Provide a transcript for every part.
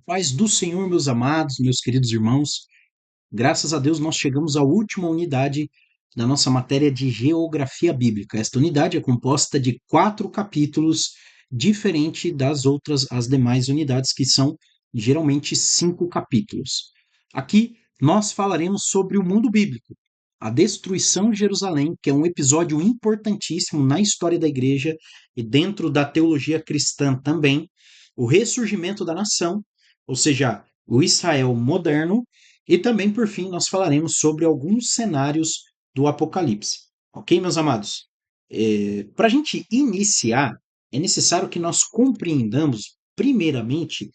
Paz do Senhor, meus amados, meus queridos irmãos. Graças a Deus nós chegamos à última unidade da nossa matéria de Geografia Bíblica. Esta unidade é composta de 4 capítulos, diferente das outras, as demais unidades, que são geralmente 5 capítulos. Aqui nós falaremos sobre o mundo bíblico, a destruição de Jerusalém, que é um episódio importantíssimo na história da igreja e dentro da teologia cristã também, o ressurgimento da nação, ou seja, o Israel moderno, e também, por fim, nós falaremos sobre alguns cenários do Apocalipse. Ok, meus amados? Para a gente iniciar, é necessário que nós compreendamos, primeiramente,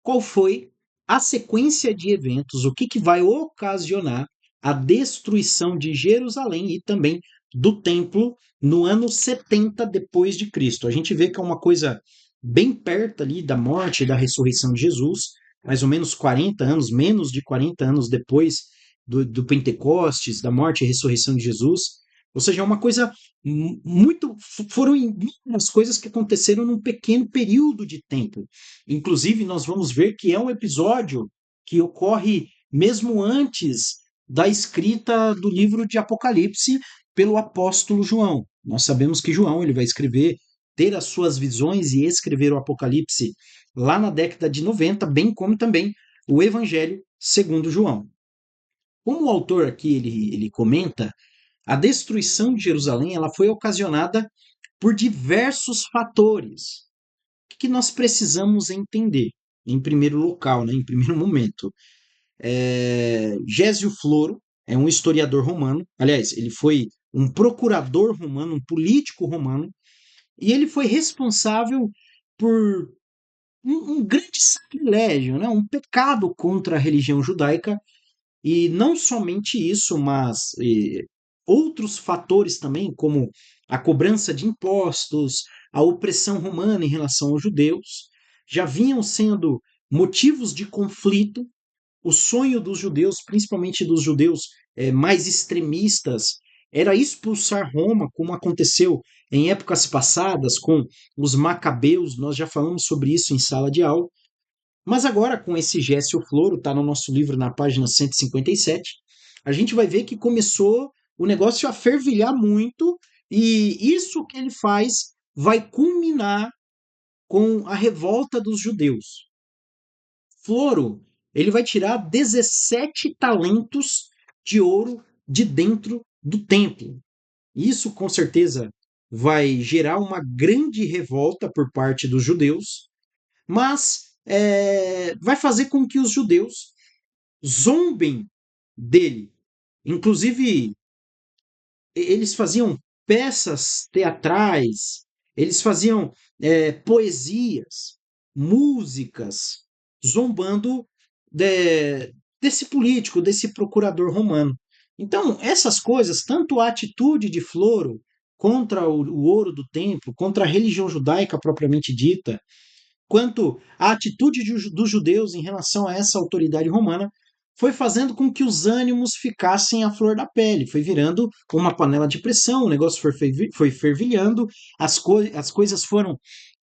qual foi a sequência de eventos, o que vai ocasionar a destruição de Jerusalém e também do templo no ano 70 depois de Cristo. A gente vê que é uma coisa bem perto ali da morte e da ressurreição de Jesus, mais ou menos 40 anos, menos de 40 anos depois do Pentecostes, da morte e ressurreição de Jesus. Ou seja, é uma coisa muito. Foram inúmeras coisas que aconteceram num pequeno período de tempo. Inclusive, nós vamos ver que é um episódio que ocorre mesmo antes da escrita do livro de Apocalipse pelo apóstolo João. Nós sabemos que João ele vai escrever, ter as suas visões e escrever o Apocalipse lá na década de 90, bem como também o Evangelho segundo João. Como o autor aqui ele comenta, a destruição de Jerusalém ela foi ocasionada por diversos fatores que nós precisamos entender em primeiro local, né, em primeiro momento. Gésio Floro é um historiador romano, aliás, ele foi um procurador romano, um político romano, e ele foi responsável por um grande sacrilégio, né, um pecado contra a religião judaica, e não somente isso, mas outros fatores também, como a cobrança de impostos, a opressão romana em relação aos judeus, já vinham sendo motivos de conflito. O sonho dos judeus, principalmente dos judeus mais extremistas, era expulsar Roma, como aconteceu em épocas passadas com os macabeus. Nós já falamos sobre isso em sala de aula. Mas agora, com esse Gécio Floro, está no nosso livro na página 157, a gente vai ver que começou o negócio a fervilhar muito, e isso que ele faz vai culminar com a revolta dos judeus. Floro, ele vai tirar 17 talentos de ouro de dentro do templo. Isso com certeza vai gerar uma grande revolta por parte dos judeus, mas vai fazer com que os judeus zombem dele. Inclusive, eles faziam peças teatrais, eles faziam poesias, músicas, zombando desse político, desse procurador romano. Então, essas coisas, tanto a atitude de Floro contra o ouro do templo, contra a religião judaica propriamente dita, quanto a atitude dos judeus em relação a essa autoridade romana, foi fazendo com que os ânimos ficassem à flor da pele, foi virando uma panela de pressão, o negócio foi fervilhando, as coisas foram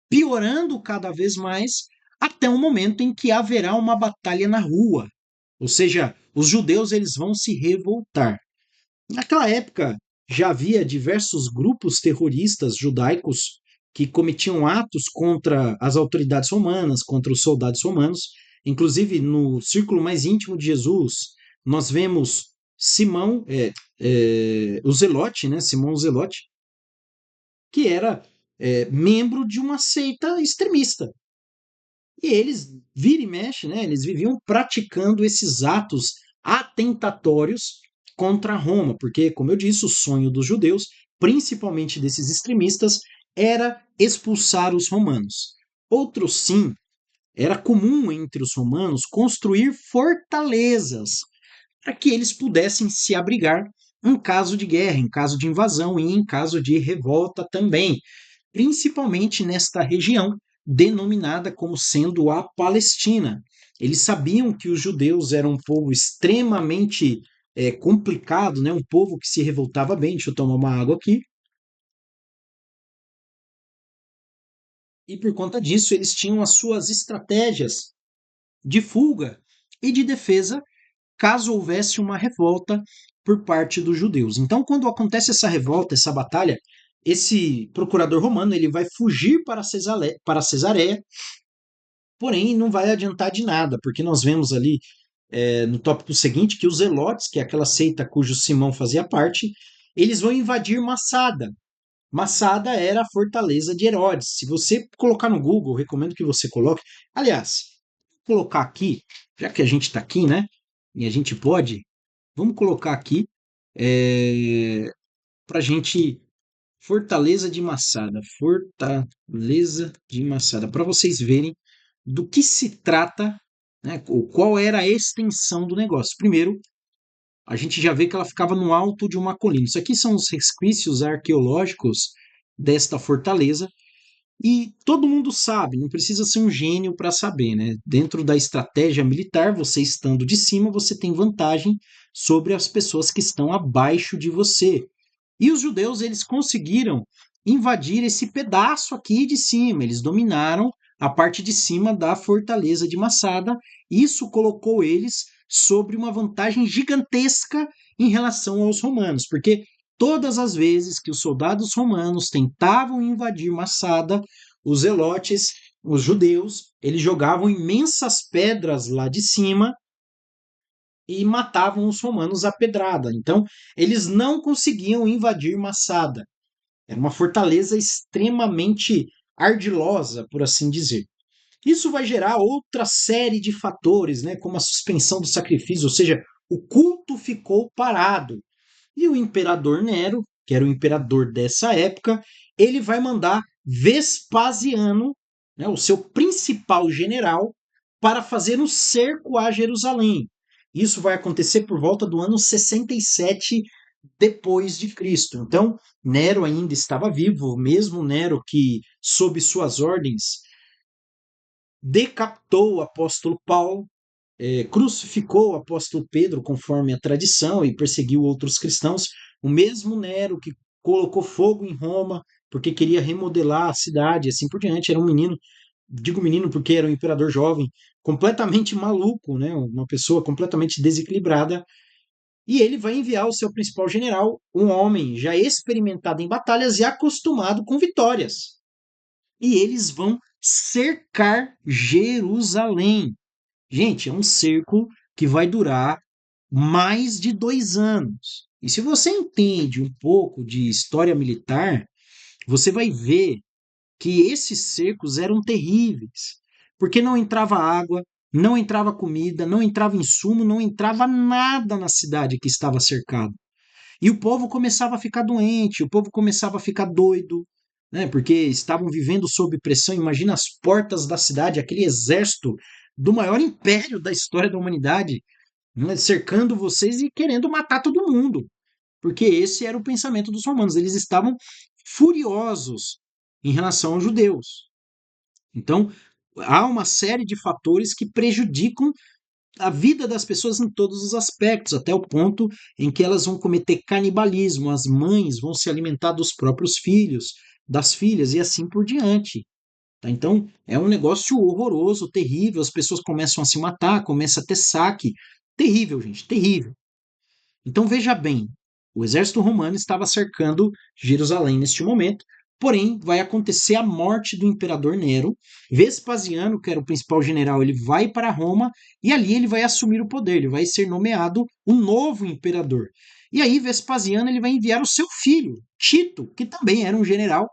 piorando cada vez mais, até o momento em que haverá uma batalha na rua. Ou seja, os judeus eles vão se revoltar. Naquela época, já havia diversos grupos terroristas judaicos que cometiam atos contra as autoridades romanas, contra os soldados romanos. Inclusive, no círculo mais íntimo de Jesus, nós vemos Simão, o Zelote, né? Simão o Zelote, que era membro de uma seita extremista. E eles, vira e mexe, né? Eles viviam praticando esses atos atentatórios contra Roma, porque, como eu disse, o sonho dos judeus, principalmente desses extremistas, era expulsar os romanos. Outro sim, era comum entre os romanos construir fortalezas para que eles pudessem se abrigar em caso de guerra, em caso de invasão e em caso de revolta também, principalmente nesta região denominada como sendo a Palestina. Eles sabiam que os judeus eram um povo extremamente complicado, né? Um povo que se revoltava bem. Deixa eu tomar uma água aqui. E por conta disso, eles tinham as suas estratégias de fuga e de defesa caso houvesse uma revolta por parte dos judeus. Então, quando acontece essa revolta, essa batalha, esse procurador romano ele vai fugir para Cesareia, porém não vai adiantar de nada, porque nós vemos ali no tópico seguinte que os Zelotes, que é aquela seita cujo Simão fazia parte, eles vão invadir Massada. Massada era a fortaleza de Herodes. Se você colocar no Google, recomendo que você coloque. Aliás, vou colocar aqui, já que a gente está aqui, né? E a gente pode, vamos colocar aqui para a gente. Fortaleza de Massada. Fortaleza de Massada. Para vocês verem do que se trata, né? Qual era a extensão do negócio. Primeiro, a gente já vê que ela ficava no alto de uma colina. Isso aqui são os resquícios arqueológicos desta fortaleza. E todo mundo sabe, não precisa ser um gênio para saber, né? Dentro da estratégia militar, você estando de cima, você tem vantagem sobre as pessoas que estão abaixo de você. E os judeus, eles conseguiram invadir esse pedaço aqui de cima. Eles dominaram a parte de cima da fortaleza de Massada. Isso colocou eles sobre uma vantagem gigantesca em relação aos romanos, porque todas as vezes que os soldados romanos tentavam invadir Massada, os zelotes, os judeus, eles jogavam imensas pedras lá de cima e matavam os romanos à pedrada. Então, eles não conseguiam invadir Massada. Era uma fortaleza extremamente ardilosa, por assim dizer. Isso vai gerar outra série de fatores, né, como a suspensão do sacrifício, ou seja, o culto ficou parado. E o imperador Nero, que era o imperador dessa época, ele vai mandar Vespasiano, né, o seu principal general, para fazer um cerco a Jerusalém. Isso vai acontecer por volta do ano 67 depois de Cristo. Então, Nero ainda estava vivo, mesmo Nero que, sob suas ordens, decapitou o apóstolo Paulo, crucificou o apóstolo Pedro, conforme a tradição, e perseguiu outros cristãos. O mesmo Nero que colocou fogo em Roma, porque queria remodelar a cidade, e assim por diante. Era um menino, digo menino porque era um imperador jovem, completamente maluco, né? Uma pessoa completamente desequilibrada. E ele vai enviar o seu principal general, um homem já experimentado em batalhas e acostumado com vitórias. E eles vão cercar Jerusalém. Gente, é um cerco que vai durar mais de 2 anos. E se você entende um pouco de história militar, você vai ver que esses cercos eram terríveis, porque não entrava água, não entrava comida, não entrava insumo, não entrava nada na cidade que estava cercada. E o povo começava a ficar doente, o povo começava a ficar doido, né? Porque estavam vivendo sob pressão. Imagina as portas da cidade, aquele exército do maior império da história da humanidade, né? Cercando vocês e querendo matar todo mundo. Porque esse era o pensamento dos romanos. Eles estavam furiosos em relação aos judeus. Então, há uma série de fatores que prejudicam a vida das pessoas em todos os aspectos, até o ponto em que elas vão cometer canibalismo, as mães vão se alimentar dos próprios filhos, das filhas e assim por diante. Tá? Então, é um negócio horroroso, terrível, as pessoas começam a se matar, começa a ter saque. Terrível, gente, terrível. Então veja bem, o exército romano estava cercando Jerusalém neste momento, porém vai acontecer a morte do imperador Nero. Vespasiano, que era o principal general, ele vai para Roma e ali ele vai assumir o poder, ele vai ser nomeado um novo imperador. E aí Vespasiano ele vai enviar o seu filho, Tito, que também era um general,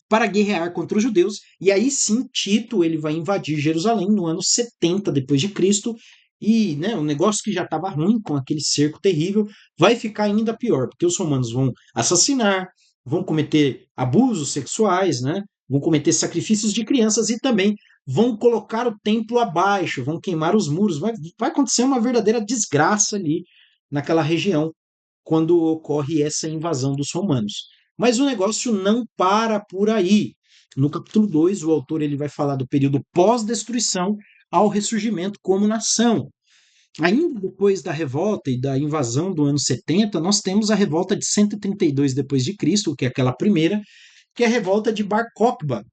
para guerrear contra os judeus, e aí sim Tito ele vai invadir Jerusalém no ano 70 depois de Cristo, e né, o negócio que já estava ruim com aquele cerco terrível vai ficar ainda pior, porque os romanos vão assassinar, vão cometer abusos sexuais, né, vão cometer sacrifícios de crianças e também vão colocar o templo abaixo, vão queimar os muros, vai acontecer uma verdadeira desgraça ali naquela região quando ocorre essa invasão dos romanos. Mas o negócio não para por aí. No capítulo 2, o autor ele vai falar do período pós-destruição ao ressurgimento como nação. Ainda depois da revolta e da invasão do ano 70, nós temos a revolta de 132 depois de Cristo, que é aquela primeira, que é a revolta de Bar Kokhba.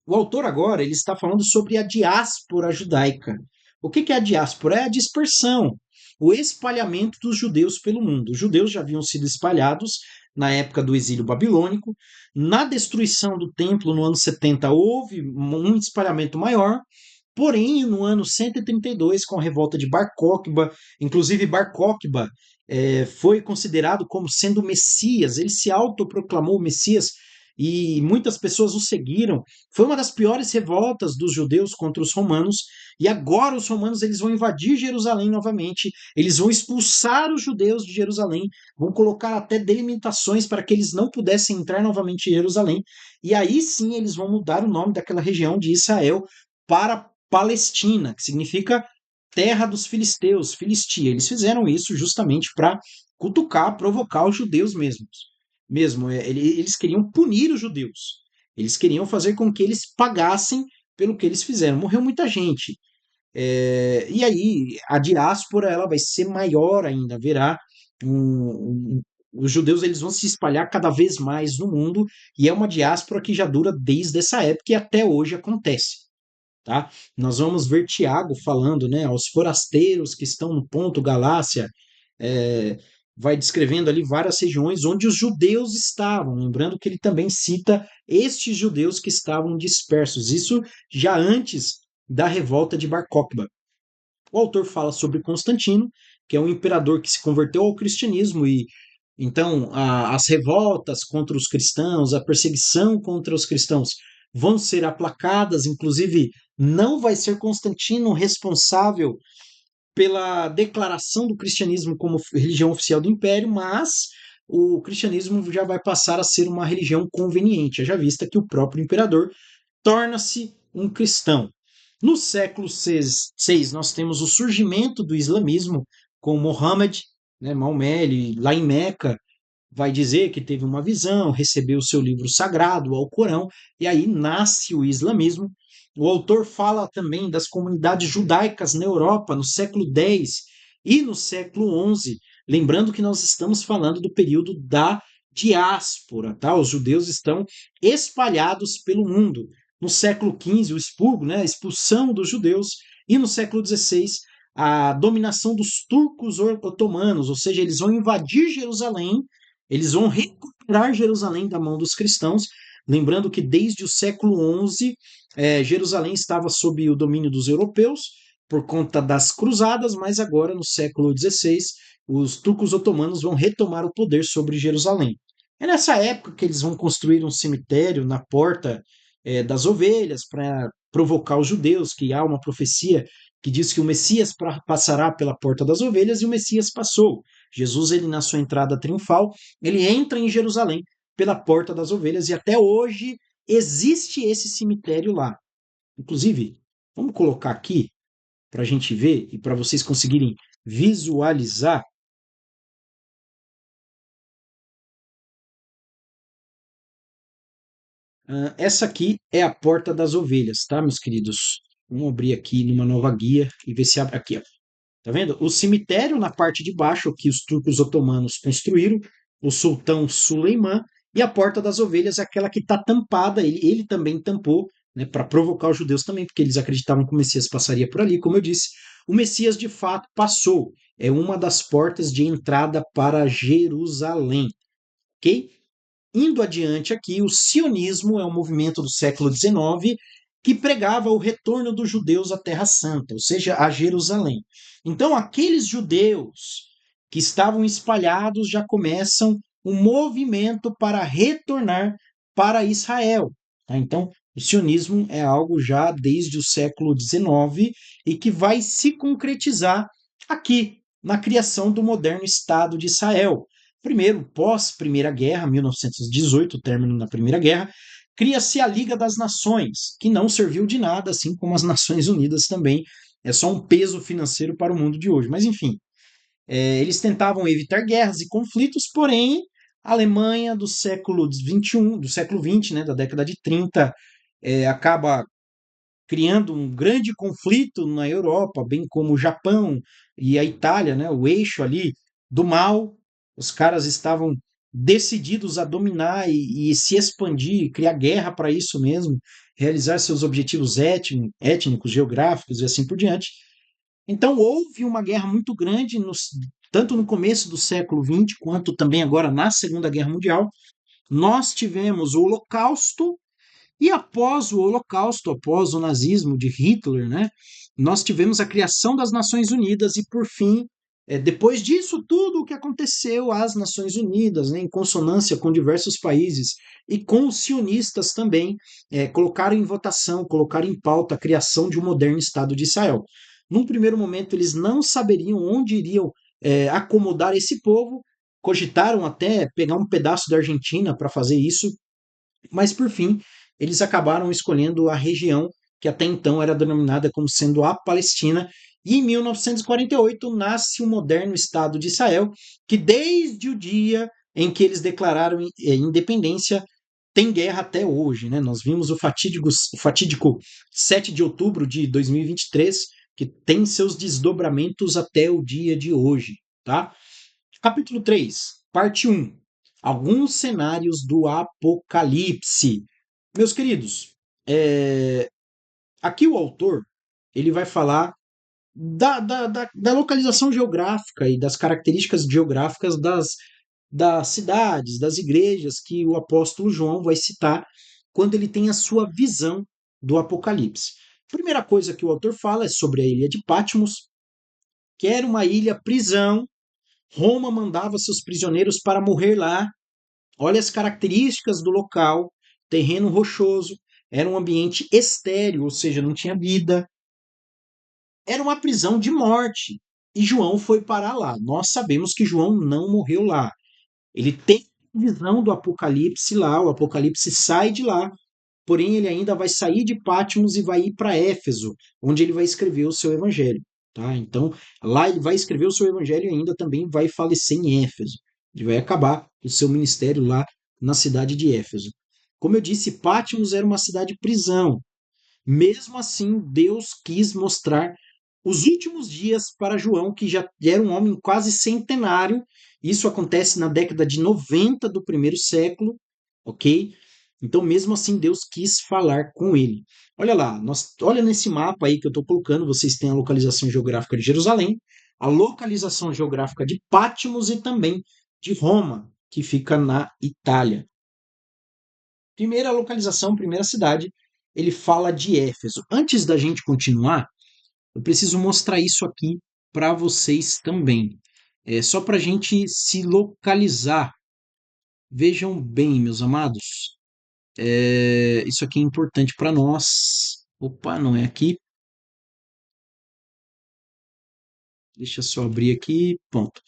O autor agora ele está falando sobre a diáspora judaica, O que que é a diáspora? É a dispersão, o espalhamento dos judeus pelo mundo. Os judeus já haviam sido espalhados na época do exílio babilônico. Na destruição do templo, no ano 70, houve um espalhamento maior. Porém, no ano 132, com a revolta de Bar Kokhba, inclusive Bar Kokhba foi considerado como sendo o Messias, ele se autoproclamou o Messias e muitas pessoas o seguiram. Foi uma das piores revoltas dos judeus contra os romanos, e agora os romanos eles vão invadir Jerusalém novamente, eles vão expulsar os judeus de Jerusalém, vão colocar até delimitações para que eles não pudessem entrar novamente em Jerusalém, e aí sim eles vão mudar o nome daquela região de Israel para Palestina, que significa terra dos filisteus, Filistia. Eles fizeram isso justamente para cutucar, provocar os judeus mesmo. Eles queriam punir os judeus. Eles queriam fazer com que eles pagassem pelo que eles fizeram. Morreu muita gente. E aí a diáspora ela vai ser maior ainda. Os judeus eles vão se espalhar cada vez mais no mundo e é uma diáspora que já dura desde essa época e até hoje acontece. Tá? Nós vamos ver Tiago falando, né, aos forasteiros que estão no Ponto, Galácia, é, vai descrevendo ali várias regiões onde os judeus estavam, lembrando que ele também cita estes judeus que estavam dispersos, isso já antes da revolta de Bar Kokhba. O autor fala sobre Constantino, que é um imperador que se converteu ao cristianismo e então as revoltas contra os cristãos, a perseguição contra os cristãos vão ser aplacadas, inclusive não vai ser Constantino responsável pela declaração do cristianismo como religião oficial do império, mas o cristianismo já vai passar a ser uma religião conveniente, já vista que o próprio imperador torna-se um cristão. No século VI, nós temos o surgimento do islamismo com Mohammed, né, Maomé, lá em Meca, vai dizer que teve uma visão, recebeu o seu livro sagrado, o Alcorão, e aí nasce o islamismo. O autor fala também das comunidades judaicas na Europa no século X e no século XI, lembrando que nós estamos falando do período da diáspora, tá? Os judeus estão espalhados pelo mundo. No século XV, o expurgo, né, a expulsão dos judeus, e no século XVI, a dominação dos turcos otomanos, ou seja, eles vão invadir Jerusalém, eles vão recuperar Jerusalém da mão dos cristãos, lembrando que desde o século XI, Jerusalém estava sob o domínio dos europeus, por conta das cruzadas, mas agora, no século XVI, os turcos otomanos vão retomar o poder sobre Jerusalém. É nessa época que eles vão construir um cemitério na porta das ovelhas para provocar os judeus, que há uma profecia que diz que o Messias passará pela porta das ovelhas e o Messias passou. Jesus, ele na sua entrada triunfal, ele entra em Jerusalém pela porta das ovelhas e até hoje existe esse cemitério lá. Inclusive, vamos colocar aqui para a gente ver e para vocês conseguirem visualizar. Essa aqui é a porta das ovelhas, tá, meus queridos? Vamos abrir aqui numa nova guia e ver se abre aqui, ó. Tá vendo? O cemitério na parte de baixo que os turcos otomanos construíram, o sultão Suleiman, e a porta das ovelhas é aquela que está tampada, ele também tampou, né, para provocar os judeus também, porque eles acreditavam que o Messias passaria por ali, como eu disse. O Messias de fato passou, é uma das portas de entrada para Jerusalém, ok? Indo adiante aqui, o sionismo é um movimento do século XIX que pregava o retorno dos judeus à Terra Santa, ou seja, a Jerusalém. Então, aqueles judeus que estavam espalhados já começam um movimento para retornar para Israel. Tá? Então, o sionismo é algo já desde o século XIX e que vai se concretizar aqui, na criação do moderno Estado de Israel. Primeiro, pós-Primeira Guerra, 1918, o término da Primeira Guerra, cria-se a Liga das Nações, que não serviu de nada, assim como as Nações Unidas também. É só um peso financeiro para o mundo de hoje. Mas, enfim, eles tentavam evitar guerras e conflitos, porém, a Alemanha do século XXI, do século XX, né, da década de 30, acaba criando um grande conflito na Europa, bem como o Japão e a Itália, né, o eixo ali do mal. Os caras estavam decididos a dominar e se expandir, criar guerra para isso mesmo, realizar seus objetivos étnicos, geográficos e assim por diante. Então houve uma guerra muito grande, tanto no começo do século XX, quanto também agora na Segunda Guerra Mundial. Nós tivemos o Holocausto, e após o Holocausto, após o nazismo de Hitler, né, nós tivemos a criação das Nações Unidas e, por fim, depois disso tudo o que aconteceu, as Nações Unidas, né, em consonância com diversos países e com os sionistas também, colocaram em votação, colocaram em pauta a criação de um moderno Estado de Israel. Num primeiro momento, eles não saberiam onde iriam acomodar esse povo, cogitaram até pegar um pedaço da Argentina para fazer isso, mas por fim eles acabaram escolhendo a região que até então era denominada como sendo a Palestina, e em 1948 nasce o moderno Estado de Israel, que desde o dia em que eles declararam independência tem guerra até hoje, né? Nós vimos o fatídico 7 de outubro de 2023, que tem seus desdobramentos até o dia de hoje, tá? Capítulo 3, parte 1. Alguns cenários do Apocalipse. Meus queridos, aqui o autor ele vai falar da localização geográfica e das características geográficas das cidades, das igrejas que o apóstolo João vai citar quando ele tem a sua visão do Apocalipse. A primeira coisa que o autor fala é sobre a ilha de Patmos, que era uma ilha prisão. Roma mandava seus prisioneiros para morrer lá. Olha as características do local: terreno rochoso, era um ambiente estéril, ou seja, não tinha vida. Era uma prisão de morte. E João foi parar lá. Nós sabemos que João não morreu lá. Ele tem visão do Apocalipse lá, o Apocalipse sai de lá, porém ele ainda vai sair de Patmos e vai ir para Éfeso, onde ele vai escrever o seu evangelho. Tá? Então, lá ele vai escrever o seu evangelho e ainda também vai falecer em Éfeso. Ele vai acabar o seu ministério lá na cidade de Éfeso. Como eu disse, Patmos era uma cidade prisão. Mesmo assim, Deus quis mostrar os últimos dias para João, que já era um homem quase centenário. Isso acontece na década de 90 do primeiro século, ok? Então, mesmo assim, Deus quis falar com ele. Olha lá, olha nesse mapa aí que eu estou colocando, vocês têm a localização geográfica de Jerusalém, a localização geográfica de Patmos e também de Roma, que fica na Itália. Primeira localização, primeira cidade, ele fala de Éfeso. Antes da gente continuar, eu preciso mostrar isso aqui para vocês também. Só para a gente se localizar. Vejam bem, meus amados. Isso aqui é importante para nós. Opa, não é aqui. Deixa eu só abrir aqui. Pronto.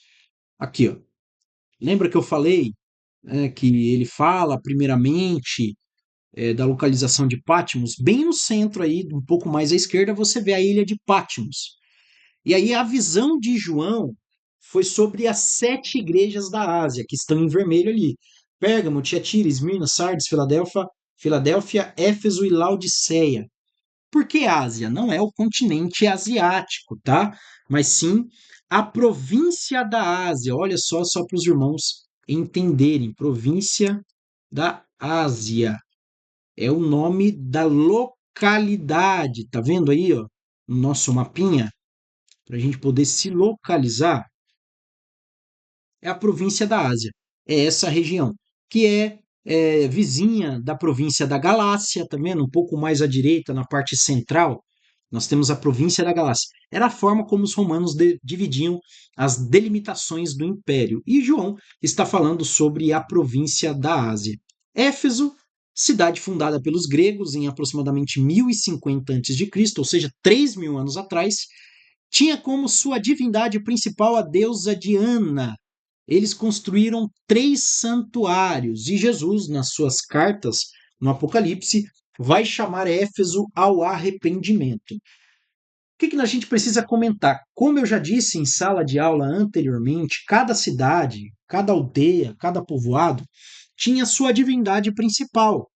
Aqui, ó. Lembra que eu falei, que ele fala, primeiramente, da localização de Patmos? Bem no centro aí, um pouco mais à esquerda, você vê a ilha de Patmos. E aí a visão de João foi sobre as 7 igrejas da Ásia, que estão em vermelho ali. Pérgamo, Tiatira, Esmirna, Sardes, Filadélfia, Éfeso e Laodiceia. Por que Ásia? Não é o continente asiático, tá? Mas sim a província da Ásia. Olha só para os irmãos entenderem. Província da Ásia. É o nome da localidade. Tá vendo aí, ó, no nosso mapinha? Para a gente poder se localizar, é a província da Ásia. É essa região, que é vizinha da província da Galácia, tá vendo? Um pouco mais à direita, na parte central, nós temos a província da Galácia. Era a forma como os romanos dividiam as delimitações do império. E João está falando sobre a província da Ásia. Éfeso, cidade fundada pelos gregos em aproximadamente 1050 a.C., ou seja, 3.000 anos atrás, tinha como sua divindade principal a deusa Diana. Eles construíram 3 santuários e Jesus, nas suas cartas no Apocalipse, vai chamar Éfeso ao arrependimento. O que a gente precisa comentar? Como eu já disse em sala de aula anteriormente, cada cidade, cada aldeia, cada povoado tinha sua divindade principal.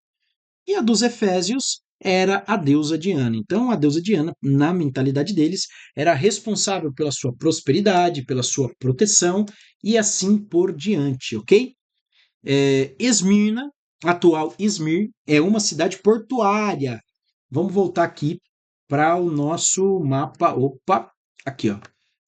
E a dos Efésios era a deusa Diana. Então, a deusa Diana, na mentalidade deles, era responsável pela sua prosperidade, pela sua proteção e assim por diante, ok? Esmirna, atual Izmir, é uma cidade portuária. Vamos voltar aqui para o nosso mapa. Opa! Aqui, ó.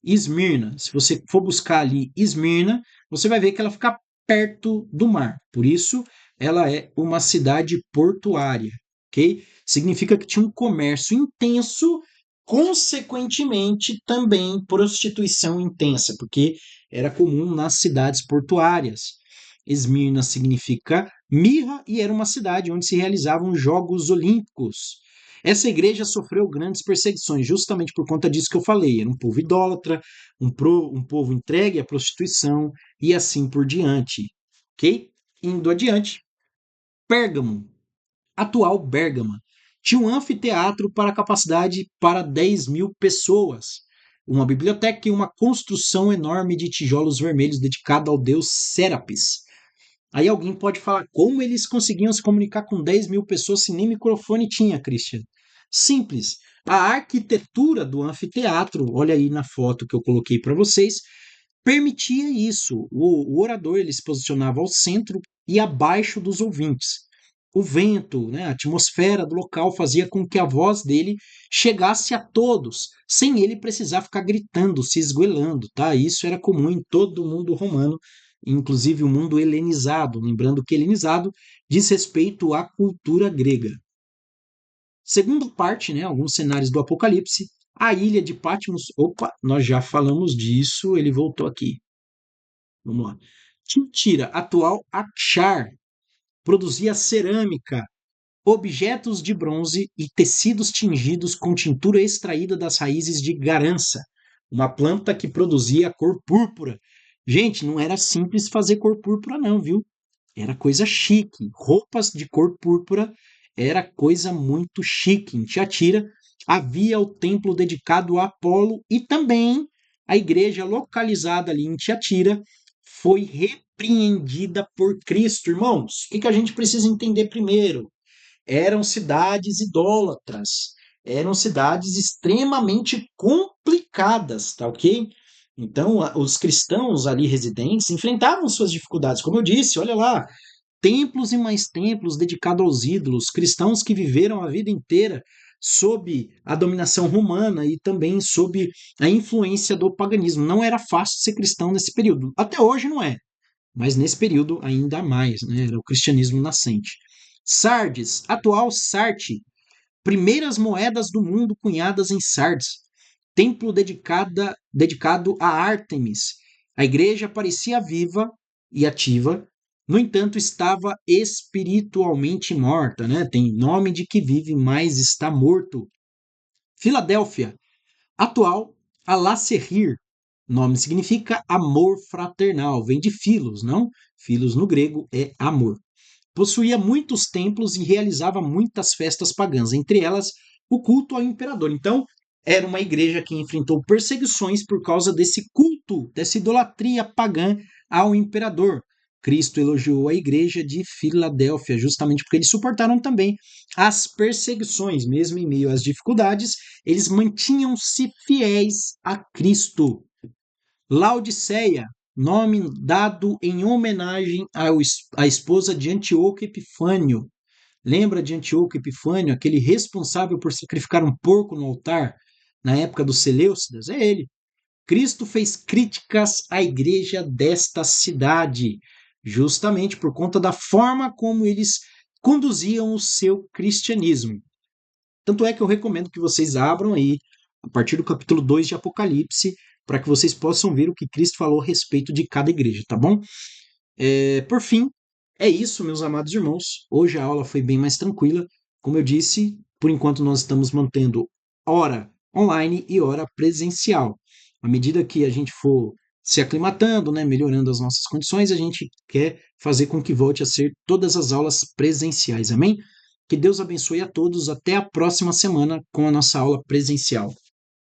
Esmirna. Se você for buscar ali Esmirna, você vai ver que ela fica perto do mar. Por isso, ela é uma cidade portuária, ok? Significa que tinha um comércio intenso, consequentemente também prostituição intensa, porque era comum nas cidades portuárias. Esmirna significa mirra e era uma cidade onde se realizavam Jogos Olímpicos. Essa igreja sofreu grandes perseguições, justamente por conta disso que eu falei. Era um povo idólatra, um povo entregue à prostituição e assim por diante. Ok? Indo adiante, Pérgamo, atual Bérgama, tinha um anfiteatro para capacidade para 10 mil pessoas, uma biblioteca e uma construção enorme de tijolos vermelhos dedicada ao deus Serapis. Aí alguém pode falar, como eles conseguiam se comunicar com 10 mil pessoas se nem microfone tinha, Christian? Simples. A arquitetura do anfiteatro, olha aí na foto que eu coloquei para vocês, permitia isso. O orador ele se posicionava ao centro e abaixo dos ouvintes. O vento, né, a atmosfera do local fazia com que a voz dele chegasse a todos, sem ele precisar ficar gritando, se esgoelando, tá? Isso era comum em todo o mundo romano, inclusive o mundo helenizado. Lembrando que helenizado diz respeito à cultura grega. Segunda parte, né, alguns cenários do Apocalipse, a ilha de Patmos. Opa, nós já falamos disso, ele voltou aqui. Vamos lá. Tintira, atual Akshar, produzia cerâmica, objetos de bronze e tecidos tingidos com tintura extraída das raízes de garança, uma planta que produzia cor púrpura. Gente, não era simples fazer cor púrpura, não, viu? Era coisa chique. Roupas de cor púrpura era coisa muito chique. Em Tiatira havia o templo dedicado a Apolo e também a igreja localizada ali em Tiatira foi repreendida por Cristo. Irmãos, o que a gente precisa entender primeiro? Eram cidades idólatras, eram cidades extremamente complicadas, tá ok? Então, os cristãos ali residentes enfrentavam suas dificuldades. Como eu disse, olha lá, templos e mais templos dedicados aos ídolos, cristãos que viveram a vida inteira sob a dominação romana e também sob a influência do paganismo. Não era fácil ser cristão nesse período. Até hoje não é, mas nesse período ainda mais, né? Era o cristianismo nascente. Sardes, atual Sarte, primeiras moedas do mundo cunhadas em Sardes, templo dedicado a Ártemis. A igreja parecia viva e ativa, no entanto, estava espiritualmente morta, né? Tem nome de que vive, mas está morto. Filadélfia, atual Alacerrir, nome significa amor fraternal, vem de filos, não? Filos no grego é amor. Possuía muitos templos e realizava muitas festas pagãs, entre elas o culto ao imperador. Então, era uma igreja que enfrentou perseguições por causa desse culto, dessa idolatria pagã ao imperador. Cristo elogiou a igreja de Filadélfia, justamente porque eles suportaram também as perseguições, mesmo em meio às dificuldades, eles mantinham-se fiéis a Cristo. Laodiceia, nome dado em homenagem à esposa de Antíoco Epifânio. Lembra de Antíoco Epifânio, aquele responsável por sacrificar um porco no altar na época dos Seleucidas? É ele. Cristo fez críticas à igreja desta cidade, justamente por conta da forma como eles conduziam o seu cristianismo. Tanto é que eu recomendo que vocês abram aí, a partir do capítulo 2 de Apocalipse, para que vocês possam ver o que Cristo falou a respeito de cada igreja, tá bom? Por fim, é isso, meus amados irmãos. Hoje a aula foi bem mais tranquila. Como eu disse, por enquanto nós estamos mantendo hora online e hora presencial. À medida que a gente for se aclimatando, né, melhorando as nossas condições, a gente quer fazer com que volte a ser todas as aulas presenciais. Amém? Que Deus abençoe a todos. Até a próxima semana com a nossa aula presencial.